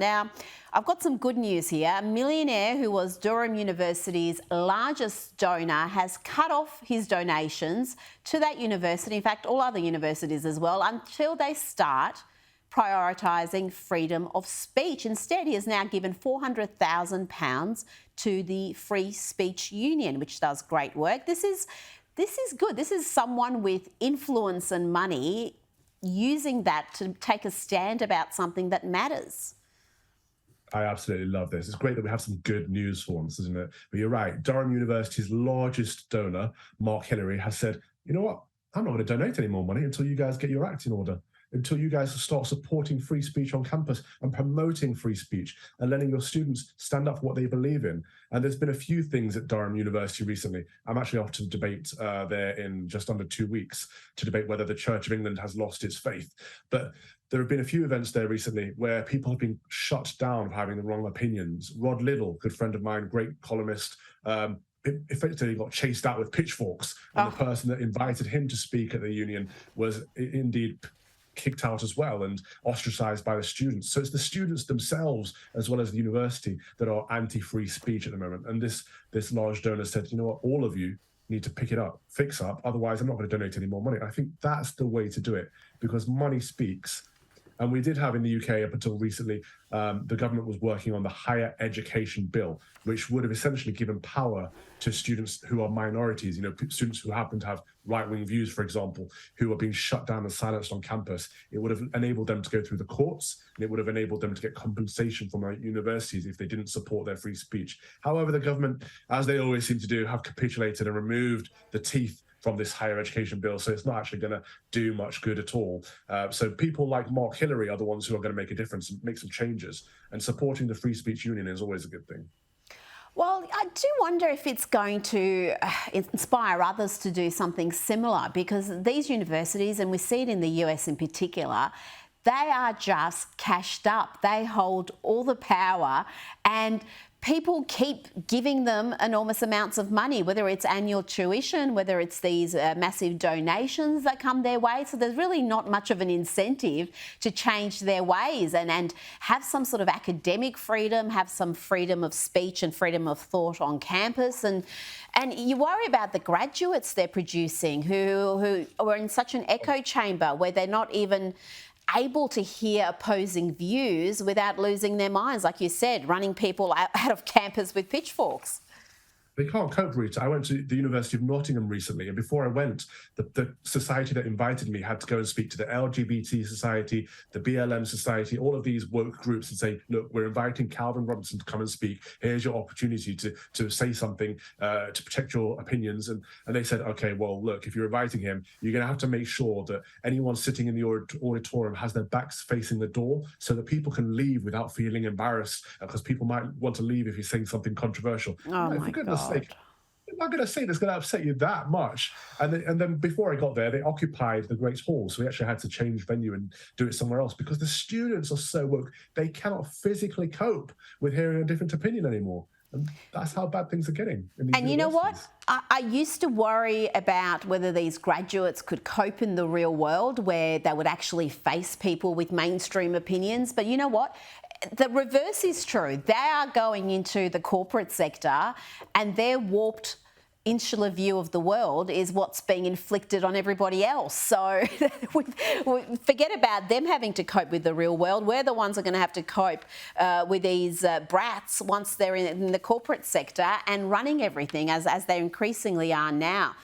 Now, I've got some good news here. A millionaire who was Durham University's largest donor has cut off his donations to that university, in fact, all other universities as well, until they start prioritising freedom of speech. Instead, he has now given £400,000 to the Free Speech Union, which does great work. This is good. This is someone with influence and money using that to take a stand about something that matters. I absolutely love this. It's great that we have some good news for once, isn't it? But you're right. Durham University's largest donor, Mark Hillary, has said, you know what? I'm not going to donate any more money until you guys get your act in order, until you guys start supporting free speech on campus and promoting free speech and letting your students stand up for what they believe in. And there's been a few things at Durham University recently. I'm actually off to debate there in just under 2 weeks to debate whether the Church of England has lost its faith. But there have been a few events there recently where people have been shut down for having the wrong opinions. Rod Liddell, good friend of mine, great columnist, effectively got chased out with pitchforks. And the person that invited him to speak at the union was indeed kicked out as well and ostracized by the students. So it's the students themselves, as well as the university, that are anti-free speech at the moment. And this large donor said, you know what, all of you need to pick it up, fix up, otherwise I'm not going to donate any more money. I think that's the way to do it, because money speaks. And we did have in the UK up until recently, the government was working on the Higher Education Bill, which would have essentially given power to students who are minorities, you know, students who happen to have right-wing views, for example, who are being shut down and silenced on campus. It would have enabled them to go through the courts, and it would have enabled them to get compensation from their universities if they didn't support their free speech. However, the government, as they always seem to do, have capitulated and removed the teeth from this higher education bill, so it's not actually going to do much good at all. So people like Mark Hillary are the ones who are going to make a difference and make some changes, and supporting the Free Speech Union is always a good thing. Well, I do wonder if it's going to inspire others to do something similar, because these universities, and we see it in the US in particular, they are just cashed up. They hold all the power, and people keep giving them enormous amounts of money, whether it's annual tuition, whether it's these massive donations that come their way. So there's really not much of an incentive to change their ways and have some sort of academic freedom, have some freedom of speech and freedom of thought on campus. And you worry about the graduates they're producing who are in such an echo chamber where they're not even able to hear opposing views without losing their minds, like you said, running people out of campus with pitchforks. They can't cope, Rita. I went to the University of Nottingham recently, and before I went, the society that invited me had to go and speak to the LGBT society, the BLM society, all of these woke groups, and say, look, we're inviting Calvin Robinson to come and speak. Here's your opportunity to say something, to protect your opinions. And they said, okay, well, look, if you're inviting him, you're going to have to make sure that anyone sitting in the auditorium has their backs facing the door so that people can leave without feeling embarrassed, because people might want to leave if you're saying something controversial. Oh, my God. I'm not going to say that's going to upset you that much. And then before I got there, they occupied the Great Hall. So we actually had to change venue and do it somewhere else, because the students are so woke, they cannot physically cope with hearing a different opinion anymore. And that's how bad things are getting. And you know what? I used to worry about whether these graduates could cope in the real world, where they would actually face people with mainstream opinions. But you know what? The reverse is true. They are going into the corporate sector, and their warped insular view of the world is what's being inflicted on everybody else. So we forget about them having to cope with the real world. We're the ones who are going to have to cope with these brats once they're in the corporate sector and running everything, as they increasingly are now.